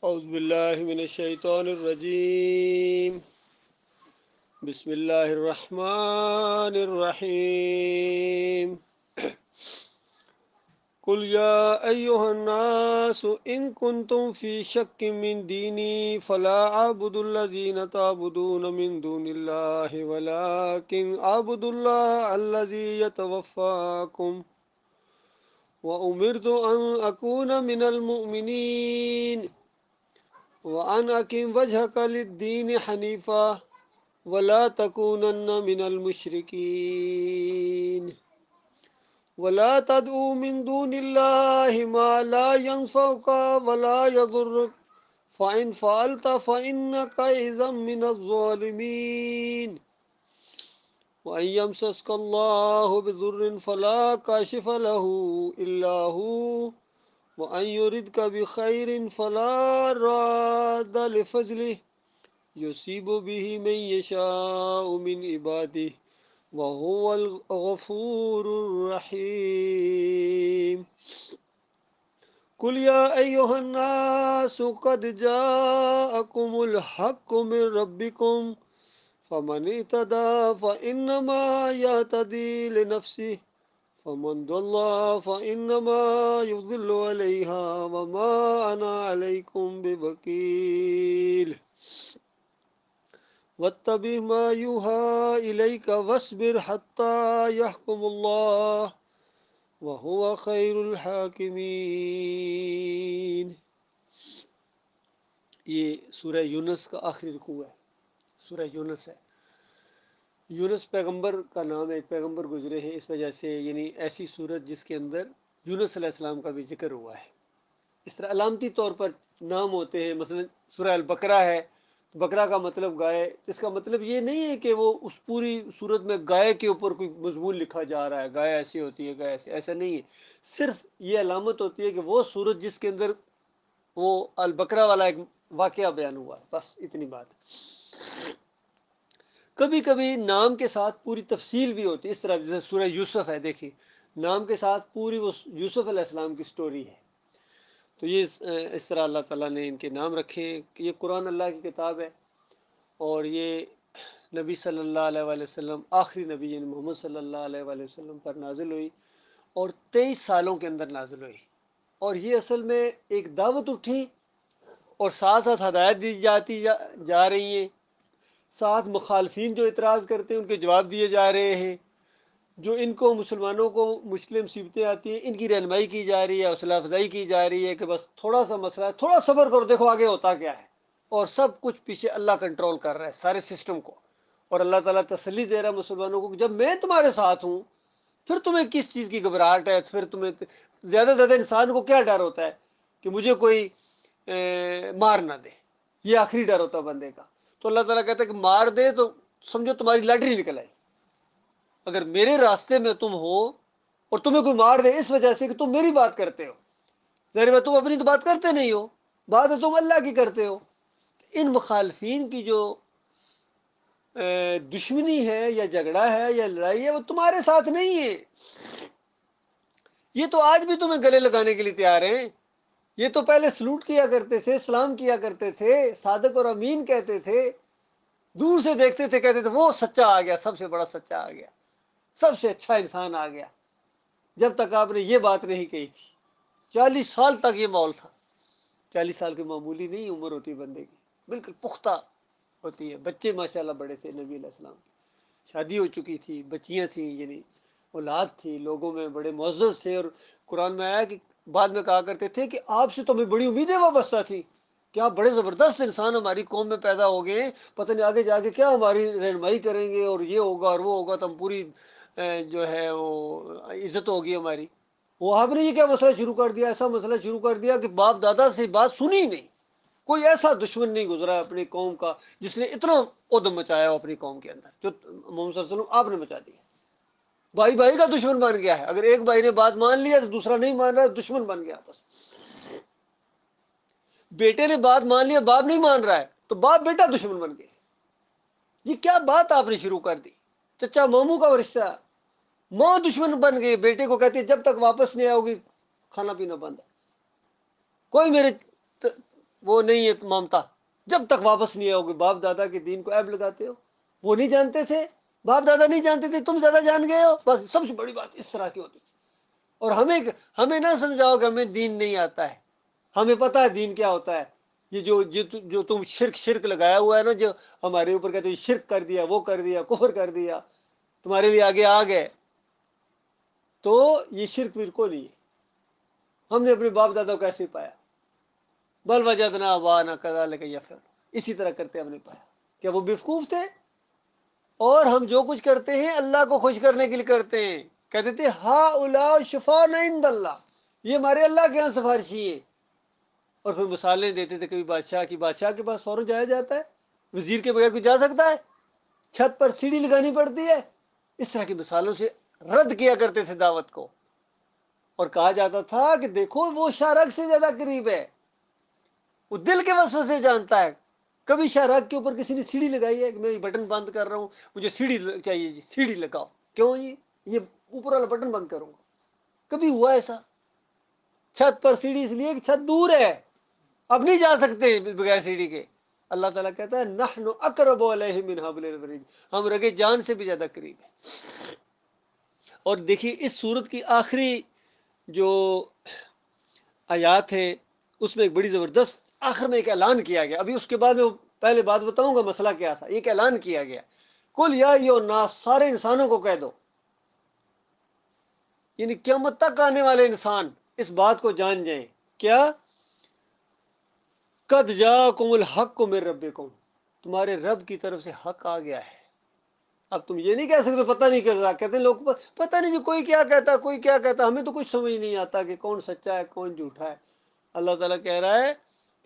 اعوذ باللہ من الشیطان الرجیم بسم اللہ الرحمن الرحیم قل یا ایہا الناس ان کنتم فی شک من دینی فلا اعبد الذین تعبدون من دون اللہ ولکن اعبد اللہ الذی یتوفاکم وأمرت أن أكون من المؤمنين وأن أقم وجهك للدين حنيفا ولا تكونن من المشركين ولا تدعو من دون الله ما لا ينفعك ولا يضرك فإن فعلت فإنك إذا من الظالمين وَإِن يَمْسَسْكَ اللَّهُ بِضُرٍّ فَلَا كَاشِفَ لَهُ إِلَّا هُوَ وَإِن يُرِدْكَ بِخَيْرٍ فَلَا رَادَّ لِفَضْلِهِ يُصِيبُ بِهِ مَن يَشَاءُ مِنْ عِبَادِهِ وَهُوَ الْغَفُورُ الرَّحِيمُ قُلْ يَا أَيُّهَا النَّاسُ قَدْ جَاءَكُمُ الْحَقُّ مِنْ رَبِّكُمْ فمن اهتدى فإنما يهتدي لنفسه فمن ضل فإنما يضل عليها وما أنا عليكم بوكيل واتبع ما يوحى إليك واصبر حتى يحكم الله وهو خير الحاكمين۔ یہ سورہ یونس کا آخری رکوع ہے، سورہ یونس ہے۔ یونس پیغمبر کا نام ہے، ایک پیغمبر گزرے ہیں، اس وجہ سے یعنی ایسی صورت جس کے اندر یونس علیہ السلام کا بھی ذکر ہوا ہے۔ اس طرح علامتی طور پر نام ہوتے ہیں، مثلا سورہ البقرہ ہے، بقرہ کا مطلب گائے، اس کا مطلب یہ نہیں ہے کہ وہ اس پوری صورت میں گائے کے اوپر کوئی مضمون لکھا جا رہا ہے، گائے ایسی ہوتی ہے، گائے ایسا نہیں ہے، صرف یہ علامت ہوتی ہے کہ وہ صورت جس کے اندر وہ البقرہ والا ایک واقعہ بیان ہوا ہے، بس اتنی بات ہے۔ کبھی کبھی نام کے ساتھ پوری تفصیل بھی ہوتی ہے، اس طرح جیسے سورہ یوسف ہے، دیکھیں نام کے ساتھ پوری وہ یوسف علیہ السلام کی سٹوری ہے۔ تو یہ اس طرح اللہ تعالیٰ نے ان کے نام رکھے ہیں۔ یہ قرآن اللہ کی کتاب ہے، اور یہ نبی صلی اللہ علیہ وآلہ وسلم، آخری نبی یعنی محمد صلی اللہ علیہ وآلہ وسلم پر نازل ہوئی، اور 23 سالوں کے اندر نازل ہوئی، اور یہ اصل میں ایک دعوت اٹھی، اور ساتھ ساتھ ہدایت دی جا رہی ہیں، ساتھ مخالفین جو اعتراض کرتے ہیں ان کے جواب دیے جا رہے ہیں، جو ان کو مسلمانوں کو مشکل مصیبتیں آتی ہیں ان کی رہنمائی کی جا رہی ہے، حوصلہ افزائی کی جا رہی ہے کہ بس تھوڑا سا مسئلہ ہے، تھوڑا صبر کرو، دیکھو آگے ہوتا کیا ہے، اور سب کچھ پیچھے اللہ کنٹرول کر رہا ہے سارے سسٹم کو، اور اللہ تعالیٰ تسلی دے رہا ہے مسلمانوں کو کہ جب میں تمہارے ساتھ ہوں پھر تمہیں کس چیز کی گھبراہٹ ہے، پھر تمہیں زیادہ سے زیادہ انسان کو کیا ڈر ہوتا ہے کہ مجھے کوئی مار نہ دے، یہ آخری ڈر ہوتا ہے بندے کا۔ تو اللہ تعالیٰ کہتا ہے کہ مار دے تو سمجھو تمہاری لاٹری نکل آئی، اگر میرے راستے میں تم ہو اور تمہیں کوئی مار دے اس وجہ سے کہ تم میری بات کرتے ہو، ظاہر بات تم اپنی تو بات کرتے نہیں ہو، بات تم اللہ کی کرتے ہو، ان مخالفین کی جو دشمنی ہے یا جھگڑا ہے یا لڑائی ہے وہ تمہارے ساتھ نہیں ہے، یہ تو آج بھی تمہیں گلے لگانے کے لیے تیار ہیں، یہ تو پہلے سلوٹ کیا کرتے تھے، سلام کیا کرتے تھے، صادق اور امین کہتے تھے، دور سے دیکھتے تھے کہتے تھے وہ سچا آ گیا، سب سے بڑا سچا آ گیا، سب سے اچھا انسان آ گیا، جب تک آپ نے یہ بات نہیں کہی تھی۔ 40 سال تک یہ ماحول تھا، 40 سال کی معمولی نہیں عمر ہوتی بندے کی، بالکل پختہ ہوتی ہے۔ بچے ماشاءاللہ بڑے تھے، نبی علیہ السلام کی شادی ہو چکی تھی، بچیاں تھیں، یعنی اولاد تھی، لوگوں میں بڑے معزز تھے، اور قرآن میں آیا کہ بعد میں کہا کرتے تھے کہ آپ سے تو ہمیں بڑی امیدیں وابستہ تھی کہ آپ بڑے زبردست انسان ہماری قوم میں پیدا ہو گئے ہیں، پتہ نہیں آگے جا کے کیا ہماری رہنمائی کریں گے، اور یہ ہوگا اور وہ ہوگا تو ہم پوری جو ہے وہ عزت ہوگی ہماری۔ وہ آپ نے یہ کیا مسئلہ شروع کر دیا، ایسا مسئلہ شروع کر دیا کہ باپ دادا سے بات سنی ہی نہیں، کوئی ایسا دشمن نہیں گزرا اپنی قوم کا جس نے اتنا ادم مچایا ہو اپنی قوم کے اندر جو محمد صلی اللہ علیہ وسلم آپ نے مچا دیا۔ بھائی بھائی کا دشمن بن گیا ہے، اگر ایک بھائی نے بات مان لیا تو دوسرا نہیں مان رہا، دشمن بن گیا آپس۔ بیٹے نے بات مان لیا، باپ نہیں مان رہا ہے تو باپ بیٹا دشمن بن گئے۔ یہ کیا بات آپ نے شروع کر دی، چچا ماموں کا رشتہ، ماں دشمن بن گئی، بیٹے کو کہتی ہے جب تک واپس نہیں آؤ گی کھانا پینا بند ہے، کوئی میرے وہ نہیں ہے مامتا، جب تک واپس نہیں آؤ گے باپ دادا کے دین کو عیب لگاتے ہو. وہ نہیں جانتے تھے، باپ دادا نہیں جانتے تھے، تم زیادہ جان گئے ہو، بس سب سے بڑی بات اس طرح کی ہوتی تھی. اور ہمیں نہ سمجھاؤ کہ ہمیں دین نہیں آتا ہے، ہمیں پتہ ہے دین کیا ہوتا ہے. یہ جو تم شرک لگایا ہوا ہے نا، جو ہمارے اوپر کہتے ہیں شرک کر دیا، وہ کر دیا، کفر کر دیا، تمہارے لیے آگے آ گئے، تو یہ شرک بالکل نہیں ہے. ہم نے اپنے باپ دادا کو کیسے پایا؟ بل وجدنا آباءنا کذالک یفعلون، اسی طرح کرتے ہم نے پایا. کیا وہ بیوقوف تھے؟ اور ہم جو کچھ کرتے ہیں اللہ کو خوش کرنے کے لیے کرتے ہیں. کہتے تھے ہؤلاء شفاعنا عند اللہ، یہ ہمارے اللہ کے یہاں سفارشی ہیں. اور پھر مثالیں دیتے تھے، کبھی بادشاہ کے پاس فوراً جایا جاتا ہے، وزیر کے بغیر کوئی جا سکتا ہے؟ چھت پر سیڑھی لگانی پڑتی ہے. اس طرح کی مثالوں سے رد کیا کرتے تھے دعوت کو، اور کہا جاتا تھا کہ دیکھو وہ شارک سے زیادہ قریب ہے، وہ دل کے وسوسے سے جانتا ہے. کبھی شارک کے اوپر کسی نے سیڑھی لگائی ہے کہ میں یہ بٹن بند کر رہا ہوں، مجھے سیڑھی چاہیے جی، سیڑھی لگاؤ. کیوں جی؟ یہ اوپر والا بٹن بند کروں گا. کبھی ہوا ایسا؟ چھت پر سیڑھی اس لیے کہ چھت دور ہے، اب نہیں جا سکتے بغیر سیڑھی کے. اللہ تعالیٰ کہتا ہے نحن اقرب الیہ من حبل الورید، ہم رگے جان سے بھی زیادہ قریب ہیں. اور دیکھیے اس سورت کی آخری جو آیات ہے اس میں ایک بڑی زبردست آخر میں ایک اعلان کیا گیا. ابھی اس کے بعد میں پہلے بات بتاؤں گا مسئلہ کیا تھا. ایک اعلان کیا گیا، کل یا ایھا الناس، سارے انسانوں کو کہہ دو، یعنی قیامت تک آنے والے انسان اس بات کو جان جائیں. کیا؟ قد جاءکم الحق من ربکم، تمہارے رب کی طرف سے حق آ گیا ہے. اب تم یہ نہیں کہہ سکتے پتہ نہیں کیسا، کہتے ہیں لوگ پتہ نہیں جی کوئی کیا کہتا، کوئی کیا کہتا، ہمیں تو کچھ سمجھ نہیں آتا کہ کون سچا ہے کون جھوٹا ہے. اللہ تعالیٰ کہہ رہا ہے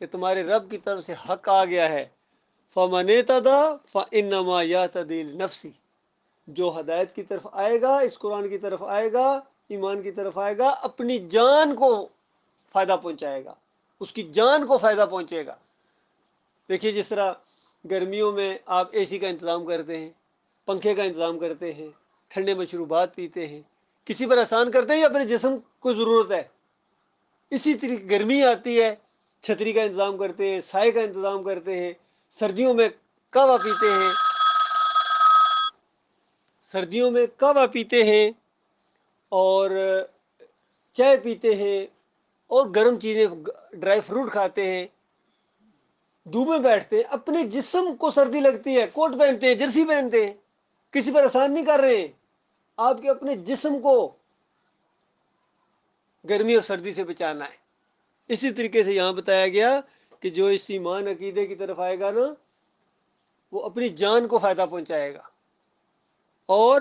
کہ تمہارے رب کی طرف سے حق آ گیا ہے. فَمَنِ اهْتَدَىٰ فَإِنَّمَا يَهْتَدِي لِنَفْسِهِ، جو ہدایت کی طرف آئے گا، اس قرآن کی طرف آئے گا، ایمان کی طرف آئے گا، اپنی جان کو فائدہ پہنچائے گا، اس کی جان کو فائدہ پہنچے گا. دیکھیے جس طرح گرمیوں میں آپ اے سی کا انتظام کرتے ہیں، پنکھے کا انتظام کرتے ہیں، ٹھنڈے مشروبات پیتے ہیں، کسی پر احسان کرتے ہیں یا اپنے جسم کو ضرورت ہے؟ اسی طریقے گرمی آتی ہے، چھتری کا انتظام کرتے ہیں، سائے کا انتظام کرتے ہیں. سردیوں میں قہوہ پیتے ہیں، سردیوں میں قہوہ پیتے ہیں اور چائے پیتے ہیں اور گرم چیزیں، ڈرائی فروٹ کھاتے ہیں. دھوپ میں بیٹھتے ہیں، اپنے جسم کو سردی لگتی ہے، کوٹ پہنتے ہیں، جرسی پہنتے ہیں، کسی پر احسان نہیں کر رہے ہیں. آپ کے اپنے جسم کو گرمی اور سردی سے بچانا ہے. اسی طریقے سے یہاں بتایا گیا کہ جو اس ایمان عقیدے کی طرف آئے گا نا، وہ اپنی جان کو فائدہ پہنچائے گا. اور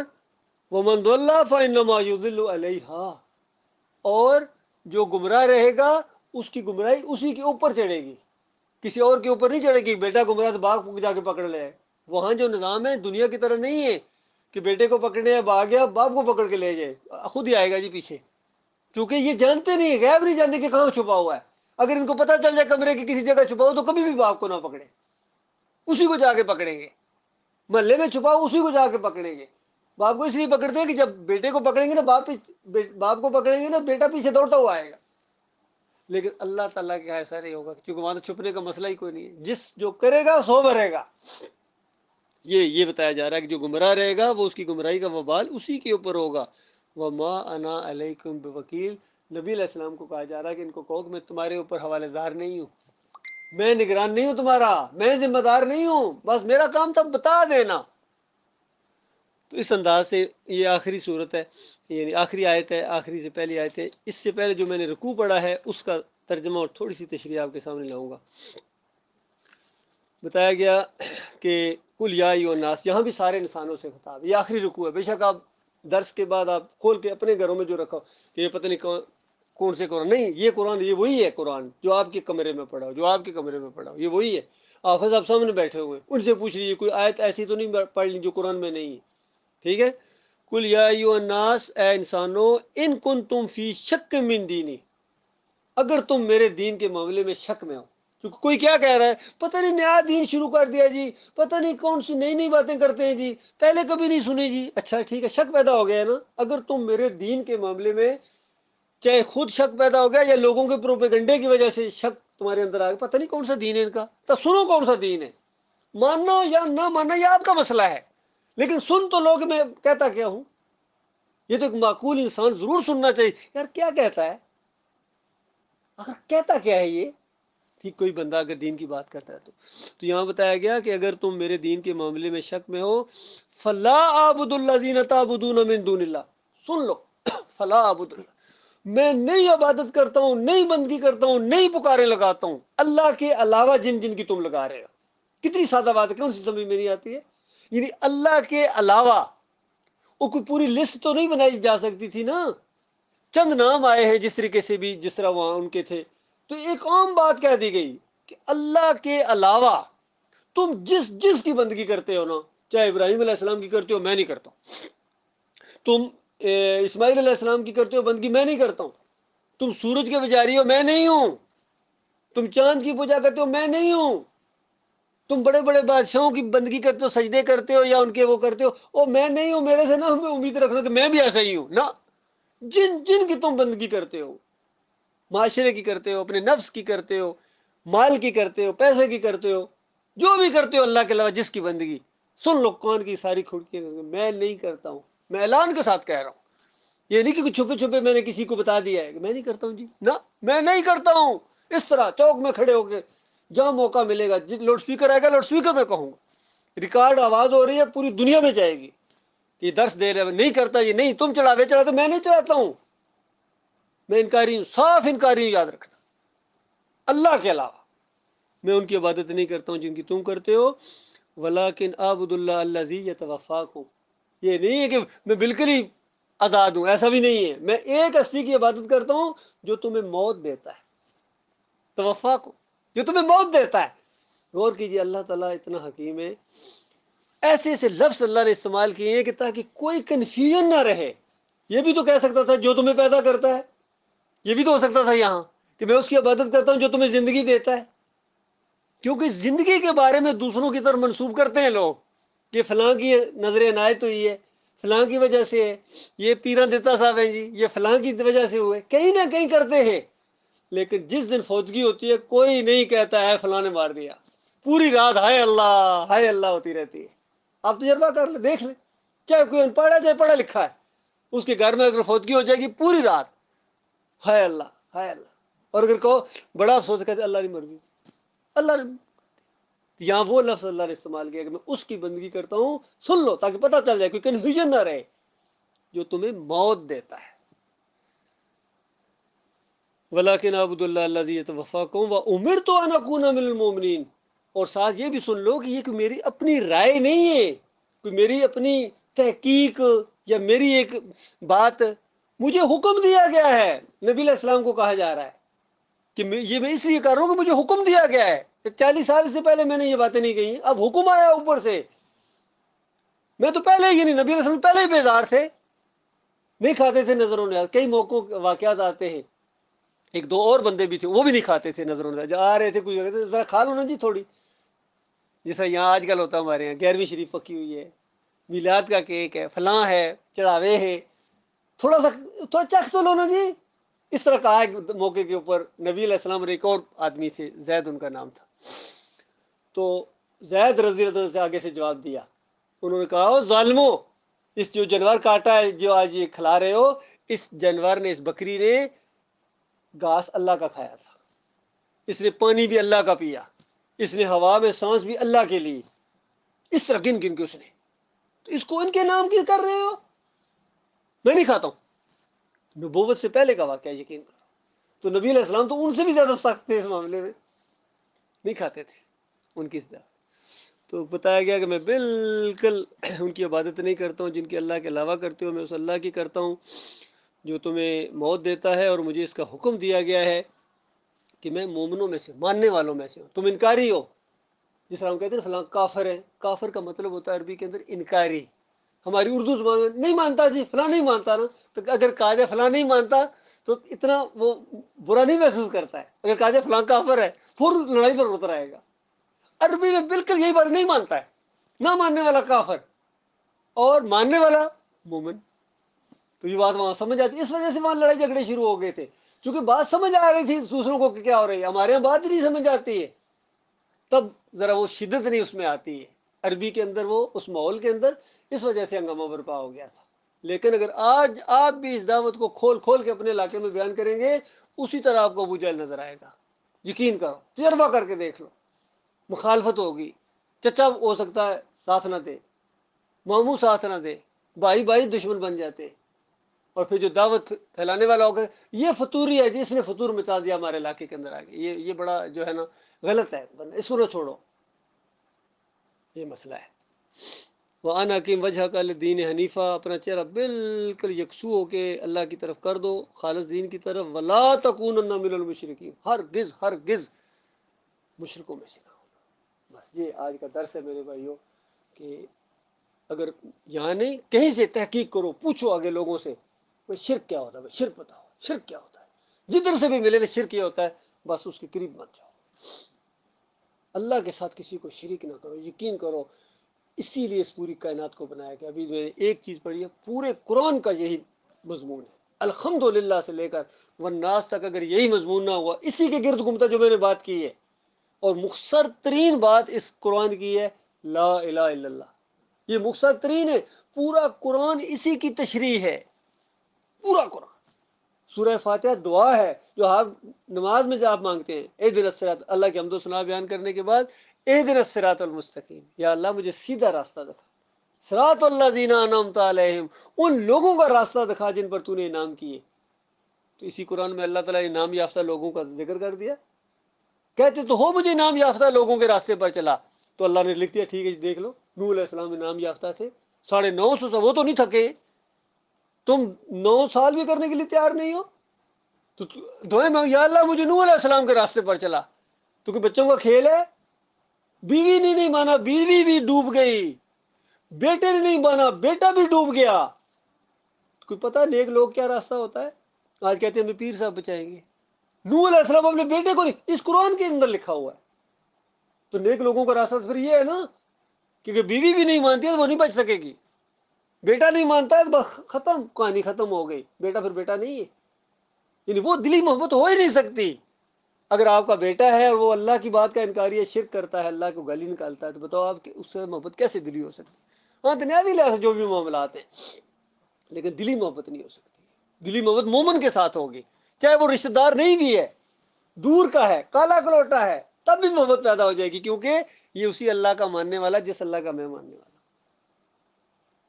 وَمَنْ ضَلَّ فَإِنَّمَا يُضِلُّ عَلَيْهَا، اور جو گمراہ رہے گا اس کی گمراہی اسی کے اوپر چڑھے گی، کسی اور کے اوپر نہیں چڑھے گی. بیٹا گمراہ تو باپ کو جا کے پکڑ لے. وہاں جو نظام ہے دنیا کی طرح نہیں ہے کہ بیٹے کو پکڑنے ہے بھاگ گیا باپ کو پکڑ کے لے جائے، خود ہی آئے گا جی پیچھے. کیونکہ یہ جانتے نہیں، غیب نہیں جانتے کہ کہاں چھپا ہوا ہے. اگر ان کو پتہ چل جائے کمرے کی کسی جگہ چھپا ہو تو کبھی بھی باپ کو نہ پکڑے، اسی کو جا کے پکڑیں گے. محلے میں چھپا ہو اسی کو جا کے پکڑیں گے. باپ کو اس لیے پکڑتے ہیں کہ جب بیٹے کو پکڑیں گے نا، باپ کو پکڑیں گے نا، بیٹا پیچھے دوڑتا ہوا آئے گا. لیکن اللہ تعالیٰ کے ایسا نہیں ہوگا، کیونکہ وہاں تو چھپنے کا مسئلہ ہی کوئی نہیں ہے. جس جو کرے گا سو بھرے گا. یہ بتایا جا رہا ہے کہ جو گمراہ رہے گا وہ اس کی گمراہی کا وبال اسی کے اوپر ہوگا. وَمَا أَنَا عَلَيْكُمْ بِوَكِيلٍ، نبی علیہ السلام کو کہا جا رہا ہے کہ ان کو کہو کہ میں تمہارے اوپر حوالے دار نہیں ہوں، میں نگران نہیں ہوں تمہارا، میں ذمہ دار نہیں ہوں، بس میرا کام تھا بتا دینا. تو اس انداز سے یہ آخری صورت ہے، یعنی آخری آیت ہے، آخری سے پہلی آیت ہے. اس سے پہلے جو میں نے رکوع پڑھا ہے اس کا ترجمہ اور تھوڑی سی تشریح آپ کے سامنے لاؤں گا. بتایا گیا کہ کل یا ایھا الناس، یہاں بھی سارے انسانوں سے خطاب. یہ آخری رکوع ہے. بے شک آپ درس کے بعد آپ کھول کے اپنے گھروں میں جو رکھو کہ یہ پتہ نہیں کون سے قرآن، نہیں، یہ قرآن یہ وہی ہے. قرآن جو آپ کے کمرے میں پڑھا ہو، جو آپ کے کمرے میں پڑھا ہو، یہ وہی ہے. حافظ آپ سامنے بیٹھے ہوئے، ان سے پوچھ لیجیے کوئی آیت ایسی تو نہیں پڑھ لی جو قرآن میں نہیں ہے. ٹھیک ہے. کل یا ایھا الناس، اے انسانو، ان کنتم فی شک من دینی، اگر تم میرے دین کے معاملے میں شک میں ہو. کیونکہ کوئی کیا کہہ رہا ہے، پتہ نہیں نیا دین شروع کر دیا جی، پتہ نہیں کون سی نئی نئی باتیں کرتے ہیں جی، پہلے کبھی نہیں سنی جی. اچھا ٹھیک ہے، شک پیدا ہو گیا ہے نا. اگر تم میرے دین کے معاملے میں چاہے خود شک پیدا ہو گیا یا لوگوں کے پروپیگنڈے کی وجہ سے شک تمہارے اندر آ گیا، پتہ نہیں کون سا دین ہے ان کا، تو سنو کون سا دین ہے، ماننا یا نہ ماننا یہ آپ کا مسئلہ ہے، لیکن سن تو لوگ، میں کہتا کیا ہوں، یہ تو ایک معقول انسان ضرور سننا چاہیے، یار کیا کہتا ہے، اگر کہتا کیا ہے یہ، ٹھیک کوئی بندہ اگر دین کی بات کرتا ہے تو یہاں بتایا گیا کہ اگر تم میرے دین کے معاملے میں شک میں ہو، فلا اعبد الذین تعبدون من دون اللہ، سن لو، فلا اعبد اللہ، میں نہیں عبادت کرتا ہوں، نہیں بندگی کرتا ہوں، نہیں پکارے لگاتا ہوں اللہ کے علاوہ جن جن کی تم لگا رہے ہو۔ کتنی سادہ بات ہے، کون سی سمجھ میں نہیں آتی ہے، یعنی اللہ کے علاوہ وہ کوئی پوری لسٹ تو نہیں بنائی جا سکتی تھی نا، چند نام آئے ہیں جس طریقے سے بھی، جس طرح وہاں ان کے تھے، تو ایک عام بات کہہ دی گئی کہ اللہ کے علاوہ تم جس جس کی بندگی کرتے ہو نا، چاہے ابراہیم علیہ السلام کی کرتے ہو میں نہیں کرتا ہوں، تم اسماعیل علیہ السلام کی کرتے ہو بندگی میں نہیں کرتا ہوں، تم سورج کے پجاری ہو میں نہیں ہوں، تم چاند کی پوجا کرتے ہو میں نہیں ہوں، تم بڑے بڑے بادشاہوں کی بندگی کرتے ہو، سجدے کرتے ہو یا ان کے وہ کرتے ہو، او میں نہیں ہوں، میرے سے نہ ہمیں امید رکھنا کہ میں بھی ایسا ہی ہوں نا، جن جن کی تم بندگی کرتے ہو، معاشرے کی کرتے ہو، اپنے نفس کی کرتے ہو، مال کی کرتے ہو، پیسے کی کرتے ہو، جو بھی کرتے ہو اللہ کے علاوہ جس کی بندگی، سن لو کون کی ساری کھڑکی، میں نہیں کرتا ہوں، میں اعلان کے ساتھ کہہ رہا ہوں، یہ نہیں کہ چھپے چھپے میں نے کسی کو بتا دیا ہے کہ میں نہیں کرتا ہوں، جی نہ میں نہیں کرتا ہوں، اس طرح چوک میں کھڑے ہو کے جہاں موقع ملے گا، لاؤڈ سپیکر آئے گا لاؤڈ سپیکر میں کہوں گا، ریکارڈ آواز ہو رہی ہے پوری دنیا میں جائے گی، یہ درس دے رہے نہیں کرتا، یہ نہیں، تم چلاوے چلاتے، میں نہیں چلاتا ہوں، میں انکاری ہوں، صاف انکاری ہوں، یاد رکھنا، اللہ کے علاوہ میں ان کی عبادت نہیں کرتا ہوں جن کی تم کرتے ہو، ولیکن اعبد اللہ الذی یتوفاکم، یہ نہیں ہے کہ میں بالکل ہی آزاد ہوں، ایسا بھی نہیں ہے، میں ایک ہستی کی عبادت کرتا ہوں جو تمہیں موت دیتا ہے، توفاکم، جو تمہیں موت دیتا ہے۔ غور کیجیے، اللہ تعالیٰ اتنا حکیم ہے، ایسے ایسے لفظ اللہ نے استعمال کیے ہیں کہ تاکہ کوئی کنفیوژن نہ رہے، یہ بھی تو کہہ سکتا تھا جو تمہیں پیدا کرتا ہے، یہ بھی تو ہو سکتا تھا یہاں کہ میں اس کی عبادت کرتا ہوں جو تمہیں زندگی دیتا ہے، کیونکہ زندگی کے بارے میں دوسروں کی طرف منسوب کرتے ہیں لوگ کہ فلاں کی نظر عنایت ہوئی ہے، فلاں کی وجہ سے ہے، یہ پیران دیتا صاحب ہے جی، یہ فلاں کی وجہ سے ہوئے، کہیں نہ کہیں کرتے ہیں، لیکن جس دن فوتگی ہوتی ہے کوئی نہیں کہتا ہے فلاں نے مار دیا، پوری رات ہائے اللہ ہوتی رہتی ہے۔ آپ تجربہ کر لیں، دیکھ لیں، چاہے کوئی ان پڑھا چاہے پڑھا لکھا ہے، اس کے گھر میں اگر فوتگی ہو جائے گی پوری رات ہائے اللہ ہائے اللہ، اور اگر کہو بڑا افسوس، کہتے اللہ کی مرضی، اللہ نے، یہاں وہ لفظ اللہ نے استعمال کیا کہ میں اس کی بندگی کرتا ہوں، سن لو تاکہ پتہ چل جائے، کوئی کنفیوژن نہ رہے، جو تمہیں موت دیتا ہے، ولیکن اعبد اللہ الذی یتوفاکم وامرت ان اکون من المؤمنین، اور ساتھ یہ بھی سن لو کہ یہ کوئی میری اپنی رائے نہیں ہے، کوئی میری اپنی تحقیق یا میری ایک بات، مجھے حکم دیا گیا ہے، نبی علیہ السلام کو کہا جا رہا ہے کہ یہ میں اس لیے کر رہا ہوں کہ مجھے حکم دیا گیا ہے، 40 سال سے پہلے میں نے یہ باتیں نہیں کہی، اب حکم آیا اوپر سے، میں تو پہلے ہی نہیں، نبی علیہ السلام پہلے ہی بیزار تھے، نہیں کھاتے تھے نظر و نیاز، کئی موقعوں واقعات آتے ہیں، ایک دو اور بندے بھی تھے وہ بھی نہیں کھاتے تھے نظر و نیاز، آ رہے تھے کچھ ذرا کھا لو نا جی تھوڑی، جیسا یہاں آج کل ہوتا ہے ہمارے یہاں، 11ویں شریف پکی ہوئی ہے، میلاد کا کیک ہے، فلاں ہے، چڑھاوے ہے، تھوڑا چکھ تو لو نا جی، اس طرح کہا ایک موقع کے اوپر نبی علیہ السلام اور ایک اور آدمی تھے، زید ان کا نام تھا، تو زید رضی اللہ عنہ سے آگے سے جواب دیا، انہوں نے کہا او ظالمو، اس جو جانور کاٹا ہے جو آج یہ کھلا رہے ہو، اس جانور نے، اس بکری نے گھاس اللہ کا کھایا تھا، اس نے پانی بھی اللہ کا پیا، اس نے ہوا میں سانس بھی اللہ کے لیے، اس طرح گن گن کے اس نے، تو اس کو ان کے نام کی کر رہے ہو، میں نہیں کھاتا ہوں، نبوت سے پہلے کا واقعہ یقین کرو، تو نبی علیہ السلام تو ان سے بھی زیادہ سخت تھے اس معاملے میں، نہیں کھاتے تھے ان کی اصطلاح، تو بتایا گیا کہ میں بالکل ان کی عبادت نہیں کرتا ہوں جن کی اللہ کے علاوہ کرتے ہو، میں اس اللہ کی کرتا ہوں جو تمہیں موت دیتا ہے، اور مجھے اس کا حکم دیا گیا ہے کہ میں مومنوں میں سے، ماننے والوں میں سے ہوں، تم انکاری ہو، جس طرح ہم کہتے ہیں فلاں کافر ہے، کافر کا مطلب ہوتا ہے عربی کے اندر انکاری، ہماری اردو زبان میں نہیں مانتا جی، فلاں نہیں مانتا نا، تو اگر کہا جائے فلاں نہیں مانتا تو اتنا وہ برا نہیں محسوس کرتا ہے، اگر کہا جائے فلاں کافر ہے پھر لڑائی پر اتر آئے گا، عربی میں بالکل یہی بات، نہیں مانتا ہے، نہ ماننے والا کافر اور ماننے والا مومن، تو یہ بات وہاں سمجھ آتی، اس وجہ سے وہاں لڑائی جھگڑے شروع ہو گئے تھے، چونکہ بات سمجھ آ رہی تھی دوسروں کو کہ کیا ہو رہی ہے، ہمارے یہاں بات نہیں سمجھ آتی ہے، تب ذرا وہ شدت نہیں اس میں آتی ہے عربی کے اندر، وہ اس ماحول کے اندر، اس وجہ سے ہنگامہ برپا ہو گیا تھا۔ لیکن اگر آج آپ بھی اس دعوت کو کھول کھول کے اپنے علاقے میں بیان کریں گے، اسی طرح آپ کو ابو جہل نظر آئے گا، یقین کرو، تجربہ کر کے دیکھ لو، مخالفت ہوگی، چچا ہو سکتا ہے ساتھ نہ دے، ماموں ساتھ نہ دے، بھائی بھائی دشمن بن جاتے، اور پھر جو دعوت پھیلانے والا ہوگا، یہ فطوری ہے جس نے فطور مٹا دیا ہمارے علاقے کے اندر آگے، یہ بڑا جو ہے نا غلط ہے، اس کو نہ چھوڑو، یہ مسئلہ ہے۔ وَأَنْ أَقِمْ وَجْهَكَ لِلدِّينِ حنیفہ، اپنا چہرہ بالکل یکسو ہو کے اللہ کی طرف کر دو، خالص دین کی طرف، وَلَا تَكُونَنَّ مِنَ الْمُشْرِكِينَ، ہرگز مشرکوں میں سے نہ ہونا۔ بس یہ آج کا درس ہے میرے بھائیوں، کہ اگر یہاں نہیں کہیں سے تحقیق کرو، پوچھو آگے لوگوں سے، بھائی شرک کیا ہوتا ہے، بھائی شرک بتاؤ، شرک کیا ہوتا ہے، جدھر سے بھی ملے نا شرک کیا ہوتا ہے، بس اس کے قریب مت جاؤ، اللہ کے ساتھ کسی کو شریک نہ کرو، یقین کرو، اسی لیے اس پوری کائنات کو بنایا گیا۔ ابھی میں نے ایک چیز پڑھی ہے، پورے قرآن کا یہی مضمون ہے، الحمدللہ سے لے کر والناس تک، اگر یہی مضمون نہ ہوا، اسی کے گرد گھومتا جو میں نے بات کی ہے، اور مختصر ترین بات اس قرآن کی ہے، لا الہ الا اللہ، یہ مختصر ترین ہے، پورا قرآن اسی کی تشریح ہے، پورا قرآن۔ سورہ فاتحہ دعا ہے جو آپ نماز میں جب آپ مانگتے ہیں، اہدنا الصراط، اللہ کے حمد و ثنا بیان کرنے کے بعد، اہدنا الصراط المستقیم، یا اللہ مجھے سیدھا راستہ دکھا، صراط الذین انعمت علیہم، ان لوگوں کا راستہ دکھا جن پر تو نے انعام کیے۔ تو اسی قرآن میں اللہ تعالیٰ نے انعام یافتہ لوگوں کا ذکر کر دیا، کہتے تو ہو مجھے انعام یافتہ لوگوں کے راستے پر چلا، تو اللہ نے لکھ دیا، ٹھیک ہے جی دیکھ لو، نوح علیہ السلام انعام یافتہ تھے، 950 سال، وہ تو نہیں تھکے، تم 9 سال بھی کرنے کے لیے تیار نہیں ہو، تو دعائیں مانگ، یا اللہ مجھے نوح علیہ السلام کے راستے پر چلا، تو کہ بچوں کا کھیل ہے، بیوی نے نہیں مانا، بیوی بھی ڈوب گئی، بیٹے نے نہیں مانا، بیٹا بھی ڈوب گیا۔ کوئی پتہ نیک لوگ کیا راستہ ہوتا ہے؟ آج کہتے ہیں ہمیں پیر صاحب بچائیں گے، نوح علیہ السلام اپنے بیٹے کو نہیں، اس قرآن کے اندر لکھا ہوا ہے۔ تو نیک لوگوں کا راستہ پھر یہ ہے نا، کیونکہ بیوی بھی نہیں مانتی ہے تو وہ نہیں بچ سکے گی، بیٹا نہیں مانتا ہے تو بس ختم، کہانی ختم ہو گئی، بیٹا پھر بیٹا نہیں ہے، یعنی وہ دلی محبت ہو ہی نہیں سکتی۔ اگر آپ کا بیٹا ہے اور وہ اللہ کی بات کا انکاری ہے، شرک کرتا ہے، اللہ کو گالی نکالتا ہے، تو بتاؤ آپ اس سے محبت کیسے دلی ہو سکتی؟ ہاں دنیاوی لحاظ جو بھی معاملات ہیں، لیکن دلی محبت نہیں ہو سکتی۔ دلی محبت مومن کے ساتھ ہوگی، چاہے وہ رشتہ دار نہیں بھی ہے، دور کا ہے، کالا کلوٹا ہے، تب بھی محبت پیدا ہو جائے گی، کیونکہ یہ اسی اللہ کا ماننے والا جس اللہ کا میں ماننے والا۔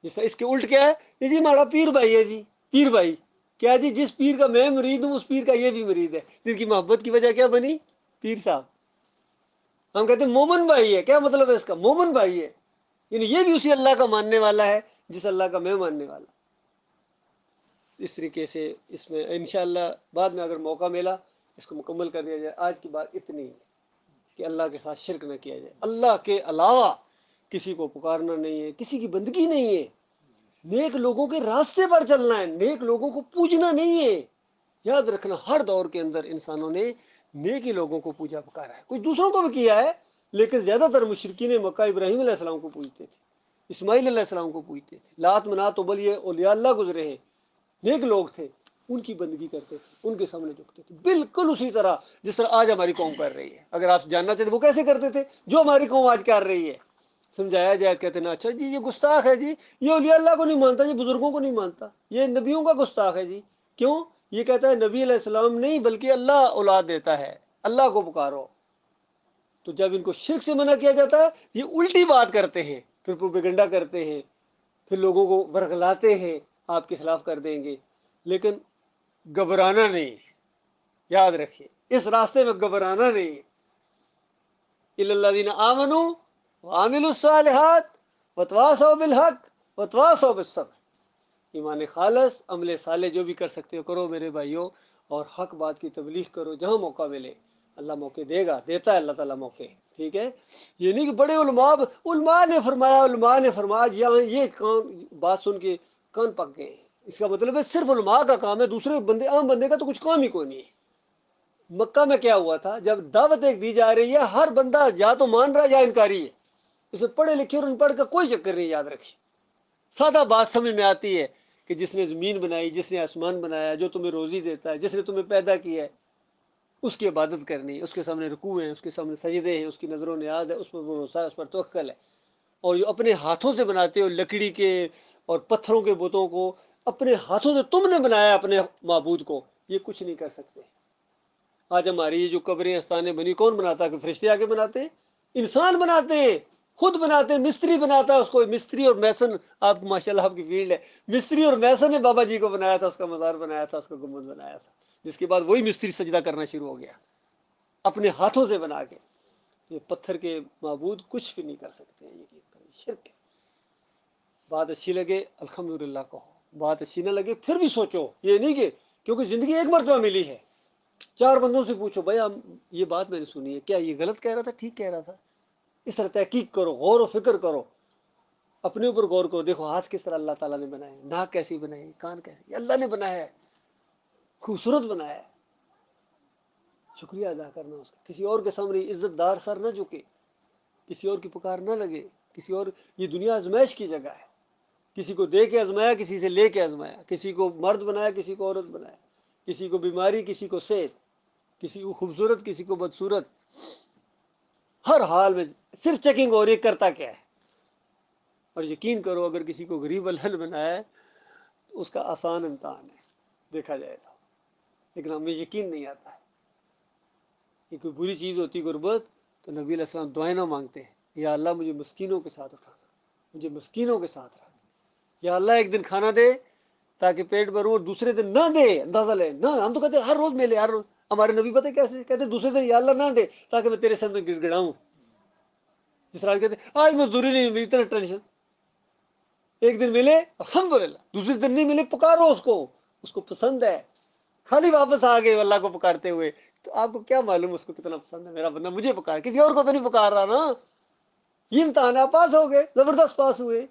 جس اس کے الٹ کیا ہے، یہ جی ہمارا پیر بھائی ہے، جی پیر بھائی کیا جی، جس پیر کا میں مرید ہوں اس پیر کا یہ بھی مرید ہے، جن کی محبت کی وجہ کیا بنی؟ پیر صاحب۔ ہم کہتے ہیں مومن بھائی ہے، کیا مطلب ہے اس کا؟ مومن بھائی ہے، یعنی یہ بھی اسی اللہ کا ماننے والا ہے جس اللہ کا میں ماننے والا۔ اس طریقے سے اس میں انشاءاللہ بعد میں اگر موقع ملا اس کو مکمل کر دیا جائے۔ آج کی بات اتنی ہے کہ اللہ کے ساتھ شرک نہ کیا جائے، اللہ کے علاوہ کسی کو پکارنا نہیں ہے، کسی کی بندگی نہیں ہے، نیک لوگوں کے راستے پر چلنا ہے، نیک لوگوں کو پوجنا نہیں ہے۔ یاد رکھنا، ہر دور کے اندر انسانوں نے نیکی لوگوں کو پوجا پکارا ہے، کچھ دوسروں کو بھی کیا ہے، لیکن زیادہ تر مشرکین مکہ ابراہیم علیہ السلام کو پوجتے تھے، اسماعیل علیہ السلام کو پوجتے تھے، لات منات ابل یہ اولیاء اللہ گزرے ہیں، نیک لوگ تھے، ان کی بندگی کرتے تھے، ان کے سامنے جھکتے تھے، بالکل اسی طرح جس طرح آج ہماری قوم کر رہی ہے۔ اگر آپ جاننا چاہتے وہ کیسے کرتے تھے، جو ہماری قوم آج کر رہی ہے، سمجھایا جائے، کہتے ہیں اچھا جی یہ گستاخ ہے جی، یہ اولیاء اللہ کو نہیں مانتا، یہ بزرگوں کو نہیں مانتا، یہ نبیوں کا گستاخ ہے جی۔ کیوں؟ یہ کہتا ہے نبی علیہ السلام نہیں بلکہ اللہ اولاد دیتا ہے، اللہ کو پکارو۔ تو جب ان کو شرک سے منع کیا جاتا ہے، یہ الٹی بات کرتے ہیں، پھر پروپیگنڈا کرتے ہیں، پھر لوگوں کو ورغلاتے ہیں، آپ کے خلاف کر دیں گے، لیکن گھبرانا نہیں، یاد رکھیے اس راستے میں گھبرانا نہیں۔ الا الذین آمنوا وعملوا الصالحات وتواصوا بالحق وتواصوا بالصبر، ایمان خالص، عمل صالح جو بھی کر سکتے ہو کرو میرے بھائیوں، اور حق بات کی تبلیغ کرو جہاں موقع ملے، اللہ موقع دے گا، دیتا ہے اللہ تعالیٰ موقع، ٹھیک ہے۔ یہ نہیں کہ بڑے علماء نے فرمایا، علماء نے فرمایا، یہاں یہ بات سن کے کان پک گئے، اس کا مطلب ہے صرف علماء کا کام ہے، دوسرے بندے عام بندے کا تو کچھ کام ہی کوئی نہیں ہے۔ مکہ میں کیا ہوا تھا، جب دعوت ایک دی جا رہی ہے، ہر بندہ یا تو مان رہا ہے یا انکاری ہے، اسے پڑھے لکھے اور ان پڑھ کا کوئی چکر نہیں، یاد رکھیے، سادہ بات سمجھ میں آتی ہے کہ جس نے زمین بنائی، جس نے آسمان بنایا، جو تمہیں روزی دیتا ہے، جس نے تمہیں پیدا کیا ہے، اس کی عبادت کرنی ہے، اس کے سامنے رکوع ہیں، اس کے سامنے سجدے ہیں، اس کی نظر و نیاز ہے، اس پر بھروسہ ہے، اس پر توکل ہے۔ اور جو اپنے ہاتھوں سے بناتے ہو لکڑی کے اور پتھروں کے بتوں کو، اپنے ہاتھوں سے تم نے بنایا اپنے معبود کو، یہ کچھ نہیں کر سکتے۔ آج ہماری یہ جو قبریں استانے بنی، کون بناتا ہے؟ کہ فرشتے آگے بناتے ہیں؟ انسان بناتے ہیں، خود بناتے ہیں، مستری بناتا ہے اس کو۔ مستری اور میسن، آپ کو ماشاءاللہ آپ کی فیلڈ ہے، مستری اور میسن نے بابا جی کو بنایا تھا، اس کا مزار بنایا تھا، اس کا گنبد بنایا تھا، جس کے بعد وہی مستری سجدہ کرنا شروع ہو گیا اپنے ہاتھوں سے بنا کے۔ یہ پتھر کے معبود کچھ بھی نہیں کر سکتے ہیں، یقین کریں، شرک ہے۔ بات اچھی لگے الحمدللہ کہو، بات اچھی نہ لگے پھر بھی سوچو، یہ نہیں کہ کیونکہ زندگی ایک مرتبہ ملی ہے۔ 4 بندوں سے پوچھو، بھائی یہ بات میں نے سنی ہے، کیا یہ غلط کہہ رہا تھا، ٹھیک کہہ رہا تھا؟ اس طرح تحقیق کرو، غور و فکر کرو، اپنے اوپر غور کرو، دیکھو ہاتھ کس طرح اللہ تعالیٰ نے بنائے، ناک کیسی بنائی، کان کیسے، یہ اللہ نے بنایا ہے، خوبصورت بنایا ہے۔ شکریہ ادا کرنا اس کا، کسی اور کے سامنے عزت دار سر نہ جھکے، کسی اور کی پکار نہ لگے، کسی اور، یہ دنیا آزمائش کی جگہ ہے، کسی کو دے کے آزمایا، کسی سے لے کے آزمایا، کسی کو مرد بنایا، کسی کو عورت بنایا، کسی کو بیماری، کسی کو صحت، کسی کو خوبصورت، کسی کو بدصورت، ہر حال میں صرف چیکنگ ہو رہی ہے کرتا کیا ہے۔ اور یقین کرو اگر کسی کو غریب اللہ نے بنایا ہے تو اس کا آسان امتحان ہے دیکھا جائے تو، لیکن ہمیں یقین نہیں آتا ہے۔ یہ کوئی بری چیز ہوتی غربت تو نبی علیہ السلام دعائیں نہ مانگتے ہیں، یا اللہ مجھے مسکینوں کے ساتھ اٹھانا، مجھے مسکینوں کے ساتھ رکھ، یا اللہ ایک دن کھانا دے تاکہ پیٹ بھروں، اور دوسرے دن نہ دے، اندازہ لے نہ، ہم تو کہتے ہیں ہر روز ملے، ہر روز۔ ہمارے نبی پتہ کیسے کہتے ہیں؟ دوسرے دن یا اللہ نہ دے تاکہ میں تیرے سامنے گڑ گڑاؤں۔ جس طرح کہتے ہیں آج مزدوری نہیں ملی، اتنا ٹینشن، ایک دن ملے الحمدللہ، دوسرے دن نہیں ملے پکارو اس کو پسند ہے، خالی واپس آ گئے اللہ کو پکارتے ہوئے، تو آپ کو کیا معلوم اس کو کتنا پسند ہے؟ میرا بندہ مجھے پکار، کسی اور کو تو نہیں پکار رہا نا۔ یہ امتحان آپ پاس ہو گئے، زبردست پاس ہوئے۔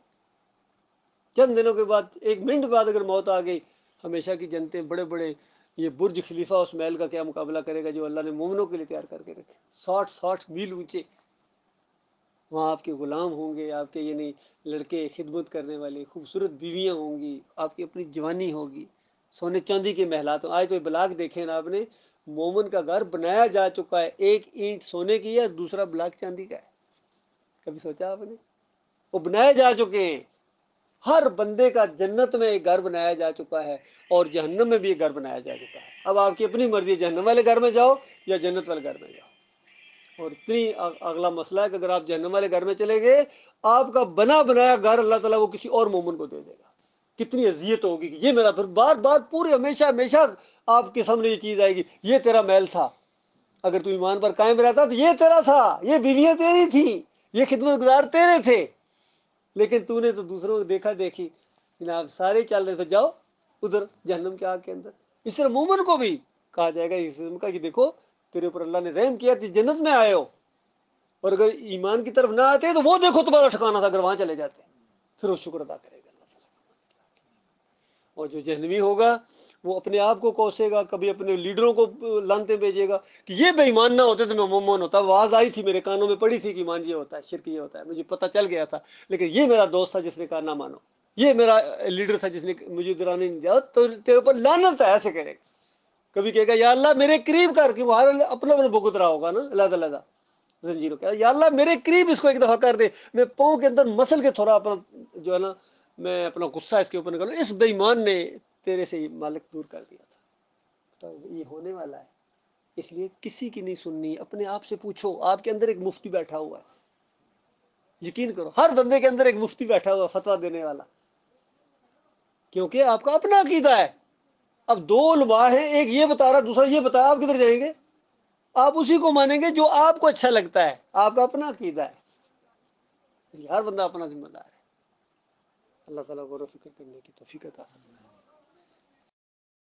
چند دنوں کے بعد، 1 منٹ بعد اگر موت آ گئی، ہمیشہ کی جنتیں، بڑے بڑے یہ برج خلیفہ اس محل کا کیا مقابلہ کرے گا جو اللہ نے مومنوں کے لیے تیار کر کے رکھے، 60 میل اونچے۔ وہاں آپ کے غلام ہوں گے، آپ کے یعنی لڑکے خدمت کرنے والے، خوبصورت بیویاں ہوں گی، آپ کی اپنی جوانی ہوگی، سونے چاندی کے محلات ہوں۔ آج تو بلاک دیکھیں نا آپ نے، مومن کا گھر بنایا جا چکا ہے، 1 اینٹ سونے کی ہے، دوسرا بلاک چاندی کا ہے۔ کبھی سوچا آپ نے؟ وہ بنائے جا چکے ہیں، ہر بندے کا جنت میں ایک گھر بنایا جا چکا ہے، اور جہنم میں بھی ایک گھر بنایا جا چکا ہے۔ اب آپ کی اپنی مرضی ہے، جہنم والے گھر میں جاؤ یا جنت والے گھر میں جاؤ۔ اور اتنی اگلا مسئلہ ہے کہ اگر آپ جہنم والے گھر میں چلے گئے، آپ کا بنا بنایا گھر اللہ تعالیٰ وہ کسی اور مومن کو دے دے گا۔ کتنی اذیت ہوگی کہ یہ میرا، پھر بار بار پورے ہمیشہ ہمیشہ آپ کے سامنے یہ چیز آئے گی، یہ تیرا محل تھا، اگر تو ایمان پر قائم رہتا تو یہ تیرا تھا، یہ بیویاں تیری تھیں، یہ خدمت گزار تیرے تھے، لیکن تو نے تو دوسروں کو دیکھا دیکھی، جناب سارے چل رہے تھے، جاؤ ادھر جہنم کے آگ کے اندر۔ اس طرح مومن کو بھی کہا جائے گا اس قسم کا کہ دیکھو تیرے اوپر اللہ نے رحم کیا، تھی جنت میں آئے ہو، اور اگر ایمان کی طرف نہ آتے تو وہ دیکھو تمہارا ٹھکانا تھا، اگر وہاں چلے جاتے پھر وہ شکر ادا کرے گا اللہ تعالیٰ کا۔ اور جو جہنمی ہوگا وہ اپنے آپ کو کوسے گا، کبھی اپنے لیڈروں کو لانتے بھیجے گا کہ یہ بے ایمان نہ ہوتے تو میں مومن ہوتا، آواز آئی تھی میرے کانوں میں پڑی تھی کہ ایمان یہ ہوتا ہے، شرک یہ ہوتا ہے، مجھے پتہ چل گیا تھا، لیکن یہ میرا دوست تھا جس نے کہا نہ مانو، یہ میرا لیڈر تھا جس نے مجھے درانے نہیں دیا، تو تیرے اوپر لعنت ہے، ایسے کرے گا۔ کبھی کہے گا یا اللہ میرے قریب کر کے، وہ ہر اپنا بھگت رہا ہوگا نا علیحدہ علیحدہ زنجیروں کا، یا اللہ میرے قریب اس کو ایک دفعہ کر دے، میں پاؤں کے اندر مسل کے تھوڑا اپنا جو ہے نا میں اپنا غصہ اس کے اوپر نکالوں، اس بے ایمان نے تیرے سے مالک دور کر دیا تھا۔ تو یہ ہونے والا ہے، اس لیے کسی کی نہیں سننی، اپنے آپ سے پوچھو۔ آپ کے اندر ایک مفتی بیٹھا ہوا ہے، یقین کرو ہر بندے کے اندر ایک مفتی بیٹھا ہوا ہے، فتویٰ دینے والا، کیونکہ آپ کا اپنا عقیدہ ہے۔ اب 2 علماء ہیں، ایک یہ بتا رہا دوسرا یہ بتا رہا، آپ کدھر جائیں گے؟ آپ اسی کو مانیں گے جو آپ کو اچھا لگتا ہے، آپ کا اپنا عقیدہ ہے، ہر بندہ اپنا ذمہ دار ہے۔ اللہ تعالیٰ غور و فکر کرنے کی توفیق عطا فرمائے۔